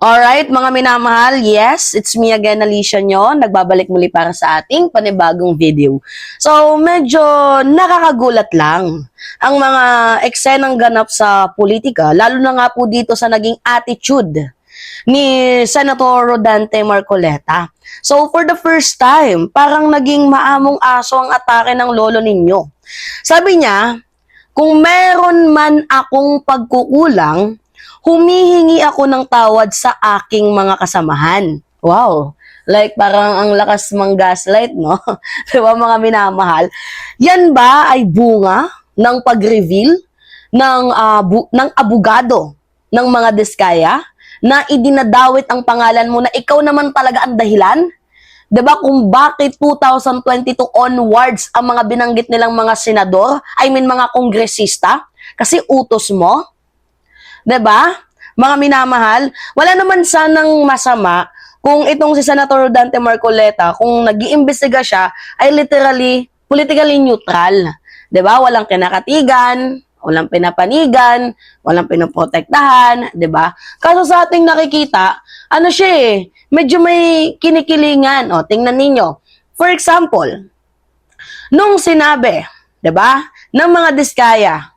Alright, mga minamahal, yes, it's me again, Alicia nyo. Nagbabalik muli para sa ating panibagong video. So, medyo nakakagulat lang ang mga eksenang ganap sa politika, lalo na nga po dito sa naging attitude ni Senator Rodante Marcoleta. So, for the first time, parang naging maamong aso ang atake ng lolo ninyo. Sabi niya, kung meron man akong pagkukulang, humihingi ako ng tawad sa aking mga kasamahan. Wow! Like parang ang lakas mang gaslight, no? Diba mga minamahal? Yan ba ay bunga ng pag-reveal ng abogado ng mga diskaya na idinadawit ang pangalan mo na ikaw naman talaga ang dahilan? Diba kung bakit 2022 onwards ang mga binanggit nilang mga senador, mga kongresista? Kasi utos mo? 'Di ba? Mga minamahal, wala naman sanang masama kung itong si Senator Rodante Marcoleta, kung nag-iimbestiga siya, ay literally politically neutral. 'Di ba? Walang kinakatigan, walang pinapanigan, walang pinoprotektahan, 'di ba? Kaso sa ating nakikita, ano siya medyo may kinikilingan. O, tingnan ninyo. For example, nung sinabi, 'di ba, ng mga diskaya,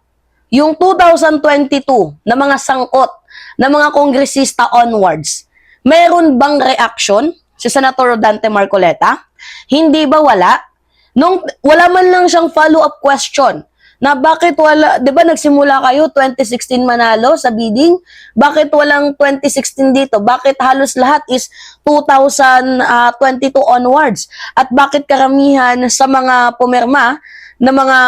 yung 2022 na mga sangkot na mga kongresista onwards, meron bang reaction si Senator Rodante Marcoleta? Hindi ba wala? Wala man lang siyang follow-up question na bakit wala, 'di ba nagsimula kayo 2016 manalo sa bidding? Bakit walang 2016 dito? Bakit halos lahat is 2022 onwards? At bakit karamihan sa mga pumirma na mga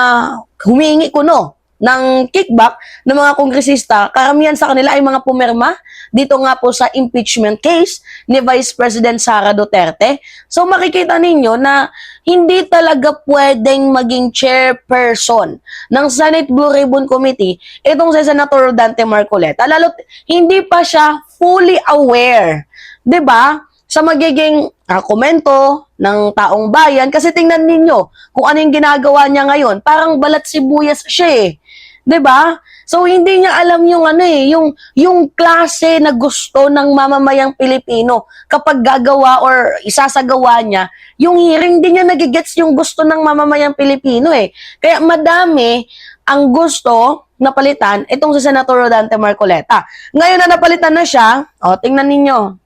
humingi kuno ng kickback ng mga kongresista, karamihan sa kanila ay mga pumirma dito nga po sa impeachment case ni Vice President Sara Duterte. So makikita ninyo na hindi talaga pwedeng maging chairperson ng Senate Blue Ribbon Committee itong si Senator Rodante Marcoleta. Lalo't hindi pa siya fully aware, 'di ba? Sa magiging komento ng taong bayan, kasi tingnan ninyo kung ano yung ginagawa niya ngayon, parang balat sibuyas siya 'di ba? So hindi niya alam yung yung klase na gusto ng mamamayang Pilipino kapag gagawa or isasagawa niya yung hearing. Din niya nagigets yung gusto ng mamamayang Pilipino Kaya madami ang gusto na palitan itong si Senator Rodante Marcoleta. Ngayon na napalitan na siya, tingnan ninyo.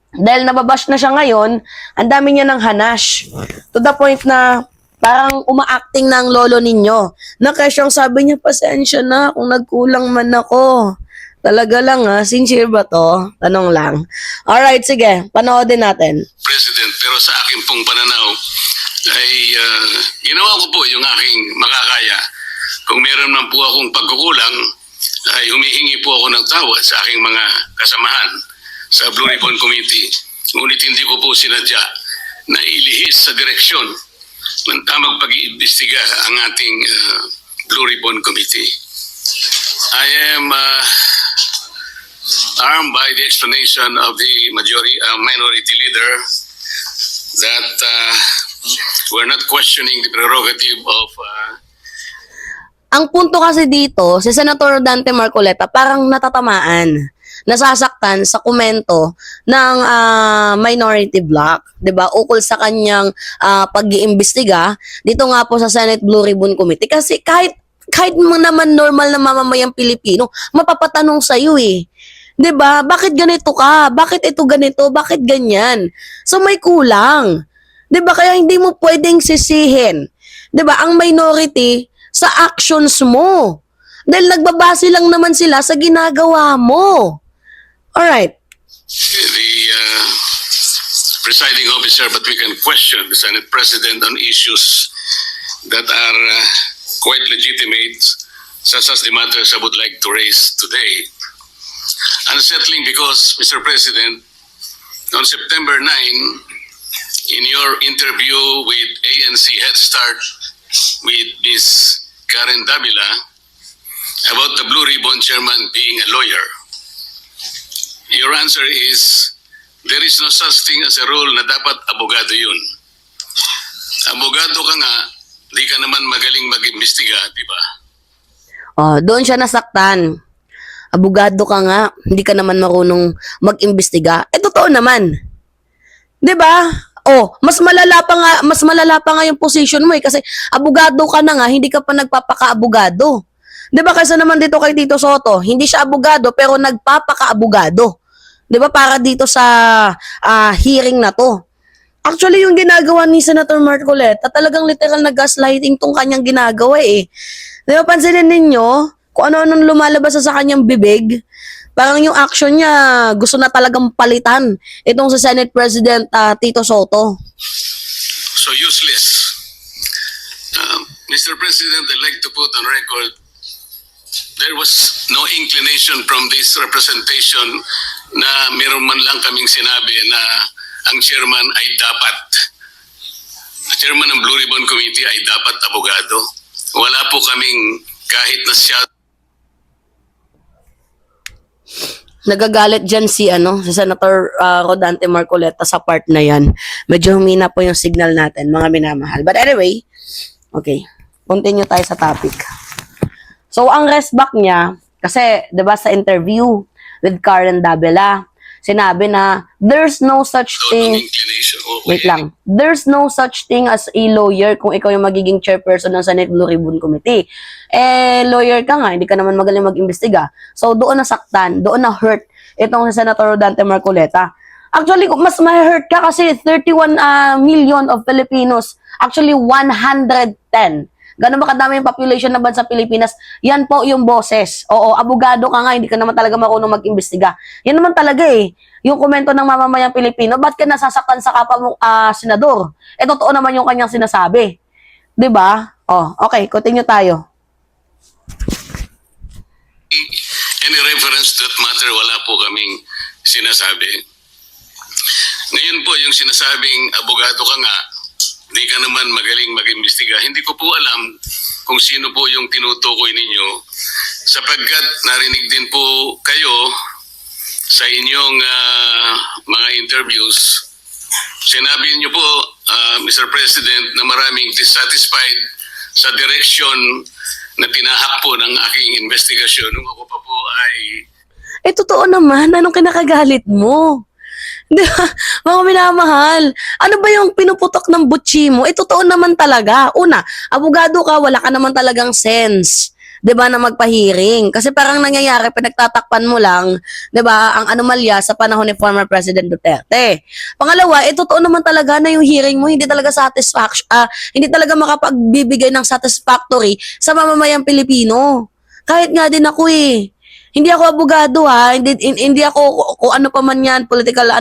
Dahil nababash na siya ngayon, ang dami niya ng hanash. To the point na parang umaacting ng lolo ninyo. Na kasyang sabi niya, pasensya na kung nagkulang man ako. Talaga lang sincere ba to? Tanong lang. Alright, sige, panoodin natin. President, pero sa akin pong pananaw ay ginawa ko po yung aking makakaya. Kung meron man po akong pagkukulang, ay humihingi po ako ng tawad sa aking mga kasamahan sa Blue Ribbon Committee. Ngunit hindi ko po sinadya na ilihis sa direksyon ng tamang pag-iimbestiga ang ating Blue Ribbon Committee. I am armed by the explanation of the minority leader that we're not questioning the prerogative of Ang punto kasi dito, si Senator Rodante Marcoleta parang natatamaan, nasasaktan sa komento ng minority bloc, 'di ba? Ukol sa kanyang pag-iimbestiga dito nga po sa Senate Blue Ribbon Committee, kasi kahit naman normal na mamamayang Pilipino, mapapatanong sa iyo 'Di ba? Bakit ganito ka? Bakit ito ganito? Bakit ganyan? So may kulang. 'Di ba? Kaya hindi mo pwedeng sisihin, 'di ba, ang minority sa actions mo. Dahil nagbabase lang naman sila sa ginagawa mo. Alright. the presiding officer, but we can question the Senate President on issues that are quite legitimate, such as the matters I would like to raise today. Unsettling because, Mr. President, on September 9, in your interview with ANC Head Start with Ms. Karen Davila about the Blue Ribbon Chairman being a lawyer, your answer is, there is no such thing as a rule na dapat abogado yun. Abogado ka nga, di ka naman magaling mag-imbestiga, di ba? Doon siya nasaktan. Abogado ka nga, hindi ka naman marunong mag-imbestiga. Totoo naman. 'Di ba? Oh, mas malala pa nga yung position mo kasi abogado ka na nga, hindi ka pa nagpapaka-abogado. 'Di ba kaysa naman dito kay Tito Soto, hindi siya abogado pero nagpapaka-abogado. 'Di ba para dito sa hearing na 'to. Actually, yung ginagawa ni Senator Marcoleta, talagang literal na gaslighting tong kanyang ginagawa eh. 'Di ba pansinin ninyo kung ano-anong lumalabas sa kanyang bibig? Parang yung action niya, gusto na talagang palitan itong si Senate President Tito Soto. So useless. Mr. President, I'd like to put on record there was no inclination from this representation na meron man lang kaming sinabi na ang chairman ay dapat, chairman ng Blue Ribbon Committee ay dapat abogado. Wala po kaming kahit na siya. Nagagalit dyan si Senator Rodante Marcoleta sa part na yan. Medyo humina po yung signal natin, mga minamahal. But anyway, okay, continue tayo sa topic. So, ang rest back niya, kasi, di ba sa interview with Karen Davila, sinabi na, there's no such thing, wait lang, there's no such thing as a lawyer kung ikaw yung magiging chairperson ng Senate Blue Ribbon Committee. Lawyer ka nga, hindi ka naman magaling mag-imbestiga. So, doon nasaktan, doon na hurt itong si Senator Rodante Marcoleta. Actually, mas ma-hurt ka kasi 31 million of Filipinos, actually 110. Gano'n ba kadami yung population ng bansa Pilipinas? Yan po yung boses. Oo, abogado ka nga, hindi ka naman talaga marunong mag-imbestiga. Yan naman talaga eh. Yung komento ng mamamayang Pilipino, ba't ka nasasaktan sa kapwa mong senador? Totoo naman yung kanyang sinasabi. 'Di ba? Oh, okay, continue tayo. Any reference to that matter, wala po kaming sinasabi. Ngayon po, yung sinasabing abogado ka nga, hindi ka naman magaling mag-imbestiga. Hindi ko po alam kung sino po yung tinutukoy ninyo sapagkat narinig din po kayo sa inyong mga interviews. Sinabi niyo po, Mr. President, na maraming dissatisfied sa direksyon na tinahak po ng aking investigasyon nung ako pa po ay... Totoo naman. Anong kinakagalit mo? Di ba? Mga minamahal. Ano ba yung pinuputok ng butchi mo? Totoo naman talaga. Una, abogado ka, wala ka naman talagang sense. 'Di ba na magpahiring? Kasi parang nangyayari, pinagtatakpan mo lang, 'di ba, ang anomalya sa panahon ni former President Duterte. Pangalawa, totoo naman talaga na yung hearing mo hindi talaga hindi talaga makapagbibigay ng satisfactory sa mamamayang Pilipino. Kahit nga din ako eh. Hindi ako abogado ha, hindi ako kung ano pa man yan, political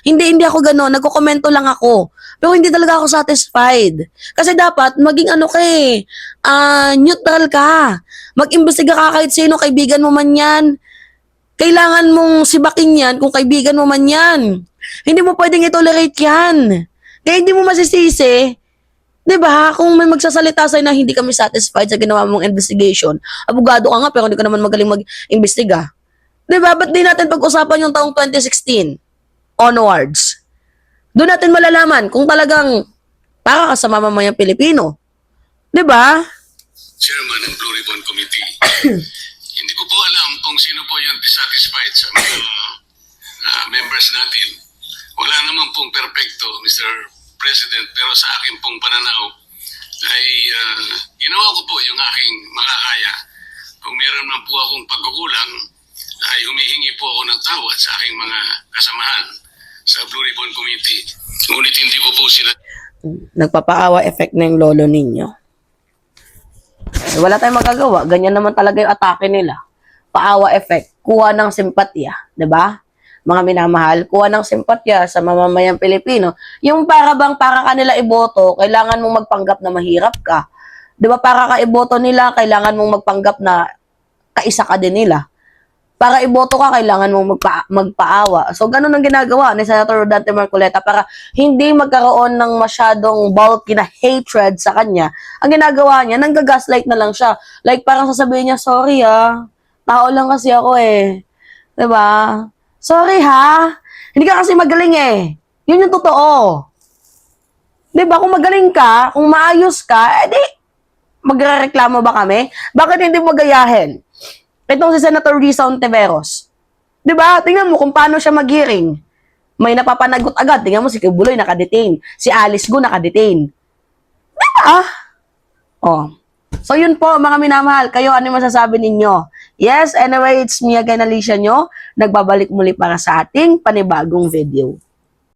hindi ako gano'n, nagko-komento lang ako. Pero hindi talaga ako satisfied. Kasi dapat maging neutral ka. Mag-imbestiga ka kahit sino, kaibigan mo man yan. Kailangan mong sibakin yan kung kaibigan mo man yan. Hindi mo pwedeng i-tolerate yan. Kaya hindi mo masisisi. 'Di ba? Kung may magsasalita sa'yo na hindi kami satisfied sa ginawa mong investigation, abogado ka nga pero hindi ka naman magaling mag-imbestiga. 'Di ba? Ba't di natin pag-usapan yung taong 2016 onwards? Doon natin malalaman kung talagang para ka sa mamamayang Pilipino. 'Di ba? Chairman ng Blue Ribbon Committee. Hindi ko po alam kung sino po yung dissatisfied sa mga members natin. Wala naman pong perfecto, Mr. President, pero sa akin pong pananaw ay ginawa ko po yung aking makakaya. Kung meron man po akong pagkukulang, ay humihingi po ako ng tawad sa aking mga kasamahan sa Blue Ribbon Committee. Ngunit hindi ko po sila... Nagpapaawa effect na yung lolo ninyo. Wala tayong magagawa. Ganyan naman talaga yung atake nila. Paawa effect. Kuha ng simpatya. 'Di ba? Mga minamahal, kuha ng simpatya sa mamamayang Pilipino. Yung para kanila iboto, kailangan mong magpanggap na mahirap ka. 'Di ba? Para ka iboto nila, kailangan mong magpanggap na kaisa ka din nila. Para iboto ka, kailangan mong magpaawa. So, ganun ang ginagawa ni Senator Rodante Marcoleta para hindi magkaroon ng masyadong bulky na hatred sa kanya. Ang ginagawa niya, nanggagaslight na lang siya. Like, parang sasabihin niya, sorry tao lang kasi ako eh. 'Di ba? Sorry ha, hindi ka kasi magaling eh. Yun yung totoo. 'Di ba? Kung magaling ka, kung maayos ka, edi magrereklamo ba kami? Bakit hindi mo gayahin? Itong si Senator Risa Ontiveros. Diba? Tingnan mo kung paano siya mag-hearing. May napapanagot agad. Tingnan mo si Kibuloy nakadetain. Si Alice Go nakadetain. Diba? Oh. So yun po mga minamahal. Kayo ano yung masasabi ninyo? Yes, anyway, it's me again, Alicia nyo. Nagbabalik muli para sa ating panibagong video.